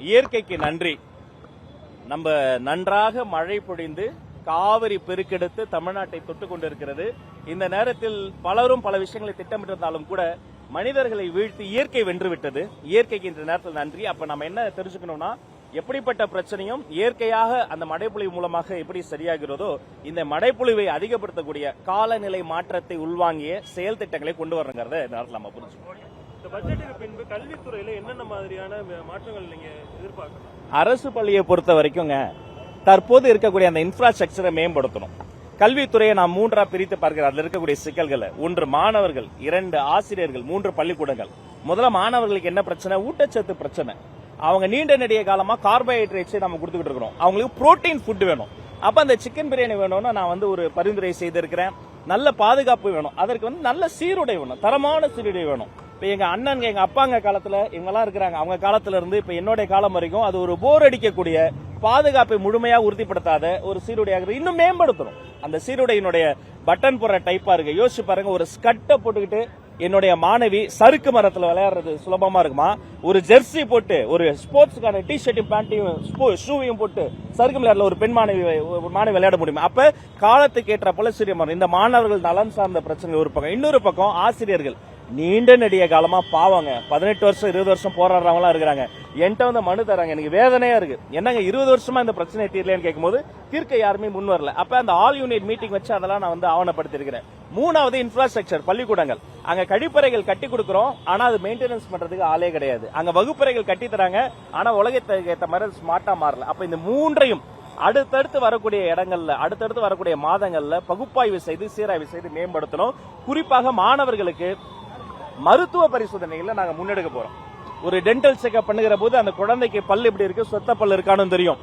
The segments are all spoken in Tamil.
இயற்கைக்கு நன்றி. நம்ம நன்றாக மழை பொழிந்து காவிரி பெருக்கெடுத்து தமிழ்நாட்டை தொட்டு கொண்டிருக்கிறது. இந்த நேரத்தில் பலரும் பல விஷயங்களை திட்டமிட்டிருந்தாலும் கூட மனிதர்களை வீழ்த்தி இயற்கை வென்றுவிட்டது. இயற்கைக்கு இந்த நேரத்தில் நன்றி. அப்ப நம்ம என்ன தெரிஞ்சுக்கணும்னா, எப்படிப்பட்ட பிரச்சனையும் இயற்கையாக அந்த மழைப்பொழிவு மூலமாக எப்படி சரியாகிறதோ, இந்த மழைப்பொழிவை அதிகப்படுத்தக்கூடிய காலநிலை மாற்றத்தை உள்வாங்கிய செயல் திட்டங்களை கொண்டு வரணுங்கிறத இந்த நேரத்தில் நம்ம புரிஞ்சுக்கணும். இந்த பட்ஜெட்டுக்கு பின்பு கல்வித்துறையில என்னென்ன மாதிரியான மாற்றங்கள் நீங்க எதிர்பார்க்கலாம்? அரசு பள்ளியை பொறுத்த வரைக்கும்ங்க, தற்போது இருக்கக்கூடிய அந்த இன்ஃப்ராஸ்ட்ரக்சரை மேம்படுத்தணும். கல்வித்துறையை நாம் மூன்றா பிரித்து பார்க்கிறோம். அதில் இருக்கக்கூடிய சிக்கல்களை, 1 மாணவர்கள், 2 ஆசிரியர்கள், 3 பள்ளிக்கூடங்கள். முதல்ல மாணவர்களுக்கு என்ன பிரச்சனை? ஊட்டச்சத்து பிரச்சனை. அவங்க நீண்ட நெடிய காலமா கார்போஹைட்ரேட்ஸை நம்ம கொடுத்துக்கிட்டு இருக்கிறோம். அவங்களுக்கு புரோட்டீன் ஃபுட் வேணும். அப்ப அந்த சிக்கன் பிரியாணி வேணும்னா நான் ஒரு பரிந்துரை செய்திருக்கிறேன். நல்ல பாதுகாப்பு வேணும். அதற்கு நல்ல சீருடை வேணும், தரமான சீருடை வேணும். இப்ப எங்க அண்ணன், எங்க அப்பாங்க காலத்துல இவங்கெல்லாம் இருக்கிறாங்க. அவங்க காலத்துல இருந்து இப்ப என்னுடைய காலம் வரைக்கும் அது ஒரு போர் அடிக்கக்கூடிய, பாதுகாப்பை முழுமையாக உறுதிப்படுத்தாத ஒரு சீருடையாக இன்னும் மேம்படுத்தணும். அந்த சீருடையினுடைய பட்டன் போற டைப்பா இருக்கு. யோசிச்சு பாருங்க, ஒரு ஸ்கர்ட்டை போட்டுக்கிட்டு என்னுடைய மாணவி சறுக்கு மரத்துல விளையாடுறது சுலபமா இருக்குமா? ஒரு ஜெர்சி போட்டு, ஒரு ஸ்போர்ட்ஸ்க்கான டி ஷர்ட்டையும் பேண்ட்டையும் ஷூவையும் போட்டு சறுக்கு விளையாடல ஒரு பெண் மாணவி விளையாட முடியுமா? அப்ப காலத்துக்கு ஏற்ற போல சீரியமாக இந்த மாணவர்கள் நலன் சார்ந்த பிரச்சனை ஒரு பக்கம். இன்னொரு பக்கம் ஆசிரியர்கள் நீண்ட நெடிய காலமா பாவாங்க, 18 வருஷம் 20 வருஷம் போராடுறவங்களா இருக்கிறாங்க. என்கிட்ட மனு தராங்க. எனக்கு வேதனையா இருக்கு. என்னங்க 20 வருஷமா இந்த பிரச்சனை தீரலன்னு கேட்கும்போது தீர்க்க யாருமே முன் வரல. அப்ப அந்த ஆல் யூனிட் மீட்டிங் வச்சு அதெல்லாம் நான் ஆவணப்படுத்தி இருக்கிறேன். 3வது இன்ஃப்ராஸ்ட்ரக்சர், பள்ளிக்கூடங்கள். அங்க கழிப்பறைகள் கட்டி கொடுக்கிறோம், ஆனா அது மெயின்டெனன்ஸ் பண்றதுக்கு ஆளே கிடையாது. அங்க வகுப்பறைகள் கட்டி தராங்க, ஆனா உலகத்துக்கு ஏற்ற மாதிரி ஸ்மார்ட்டா மாறல. அப்ப இந்த 3ஐயும் அடுத்தடுத்து வரக்கூடிய இடங்கள்ல, அடுத்தடுத்து வரக்கூடிய மாதங்கள்ல பகுப்பாய்வு செய்து சீராய்வு செய்து மேம்படுத்தணும். குறிப்பாக மாணவர்களுக்கு மருத்துவ பரிசோதனைகளை நாங்க முன்னெடுக்க போறோம். ஒரு டென்டல் செக்அப் பண்ணுகிற போது அந்த குழந்தைக்கு பல் எப்படி இருக்கு, சொத்த பல் இருக்கான்னு தெரியும்.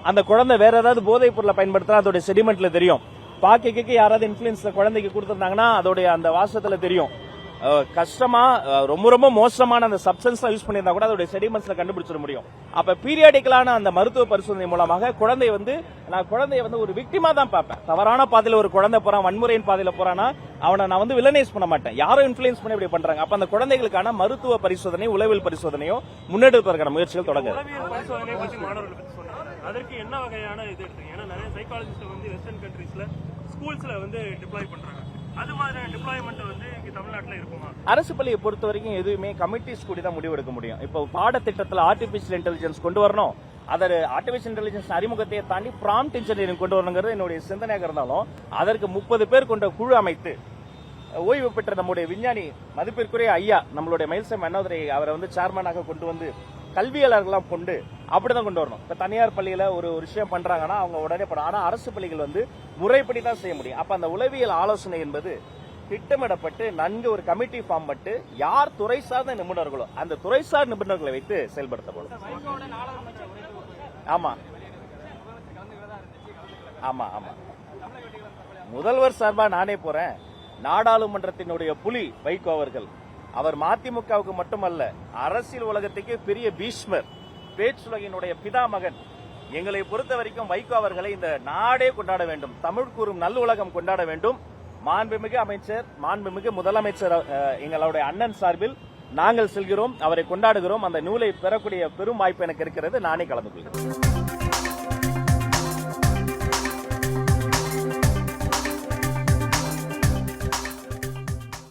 அந்த குழந்தை வேற ஏதாவது போதைப் பொருளை பயன்படுத்தினா அதோட செடிமெண்ட்ல தெரியும். பாக்கிக்கு யாராவது இன்ஃபுளுன்ஸ் குழந்தைக்கு கொடுத்திருந்தாங்கன்னா அதோட அந்த வாசத்துல தெரியும். கஷ்டமா ரொம்ப ரொம்ப மோசமான அந்த சப்ஸ்டன்ஸ் யூஸ் பண்ணியிருந்தா கூட அதோட செடிமெண்ட்ஸ்ல கண்டுபிடிச்சிட முடியும். அப்ப பீரியாடிக்கலான அந்த மருத்துவ பரிசோதனை மூலமாக நான் குழந்தைய ஒரு விக்டிமா தான் பார்ப்பேன். தவறான பாதையில ஒரு குழந்தை போறான், வன்முறையின் பாதையில போறானா அவனை நான் வில்லனைஸ் பண்ண மாட்டேன். யாரும் இன்ஃபுளுன்ஸ் பண்ணி இப்படி பண்றாங்க. அப்ப அந்த குழந்தைகளுக்கான மருத்துவ பரிசோதனை, உளவியல் பரிசோதனையும் முன்னெடுப்பதற்கான முயற்சிகள் தொடங்குது. அதற்கு என்ன வகையான இது எடுத்துங்க? ஏன்னா நிறைய சைக்காலஜிஸ்ட் வெஸ்டர்ன் கண்ட்ரீஸ்ல ஸ்கூல்ஸ்ல டிப்ளாய் பண்றாங்க. அது மாதிரியான டிப்ளாய்மெண்ட் இங்க தமிழ்நாட்டில் இருக்குமா? அரசு பள்ளியை பொறுத்த வரைக்கும் எதுவுமே கமிட்டிஸ் கூடி தான் முடிவெடுக்க முடியும். இப்போ பாடத்திட்டத்தில் ஆர்டிபிஷியல் இன்டெலிஜென்ஸ் கொண்டு வரணும். அதர் ஆர்டிபிஷியல் இன்டெலிஜென்ஸ் அறிமுகத்தை தாண்டி ப்ராம்ப்ட் இன்ஜினியரிங் கொண்டு வரணுங்கிறது என்னுடைய சிந்தனையாக இருந்தாலும், அதற்கு 30 பேர் கொண்ட குழு அமைத்து ஓய்வு பெற்ற நம்முடைய விஞ்ஞானி மதிப்பிற்குரிய ஐயா நம்மளுடைய மயில்சாமி அண்ணாதுரை அவரை சேர்மனாக கொண்டு வந்து கல்வியாளர்கள்லாம் கொண்டு அப்படிதான் கொண்டு வரணும். இப்ப தனியார் பள்ளியில ஒரு விஷயம் பண்றாங்கன்னா அவங்க உடனே பண்ண, ஆனா அரசு பள்ளிகள் முறைப்படி தான் செய்ய முடியும். அப்ப அந்த உளவியல் ஆலோசனை என்பது திட்டமிடப்பட்டு நன்கு ஒரு கமிட்டி ஃபார்ம் பட்டு யார் துறை சார்ந்த நிபுணர்களோ அந்த துறைசார் நிபுணர்களை வைத்து செயல்படுத்தப்படும். ஆமா ஆமா ஆமா முதல்வர் சார்பா நானே போறேன். நாடாளுமன்றத்தினுடைய புலி வைகோ அவர்கள், அவர் மதிமுகவுக்கு மட்டுமல்ல அரசியல் உலகத்துக்கு பெரிய பீஷ்மர், பேச்சுலகினுடைய பிதாமகன். எங்களை பொறுத்த வரைக்கும் வைகோ அவர்களை இந்த நாடே கொண்டாட வேண்டும், தமிழ் கூறும் நல்லுலகம் கொண்டாட வேண்டும். மாண்புமிகு அமைச்சர், மாண்புமிகு முதலமைச்சர் எங்களுடைய அண்ணன் சார்பில் நாங்கள் செல்கிறோம், அவரை கொண்டாடுகிறோம். அந்த நூலை பெறக்கூடிய பெரும் வாய்ப்பு எனக்கு இருக்கிறது. நானே கலந்து கொள்கிறேன்.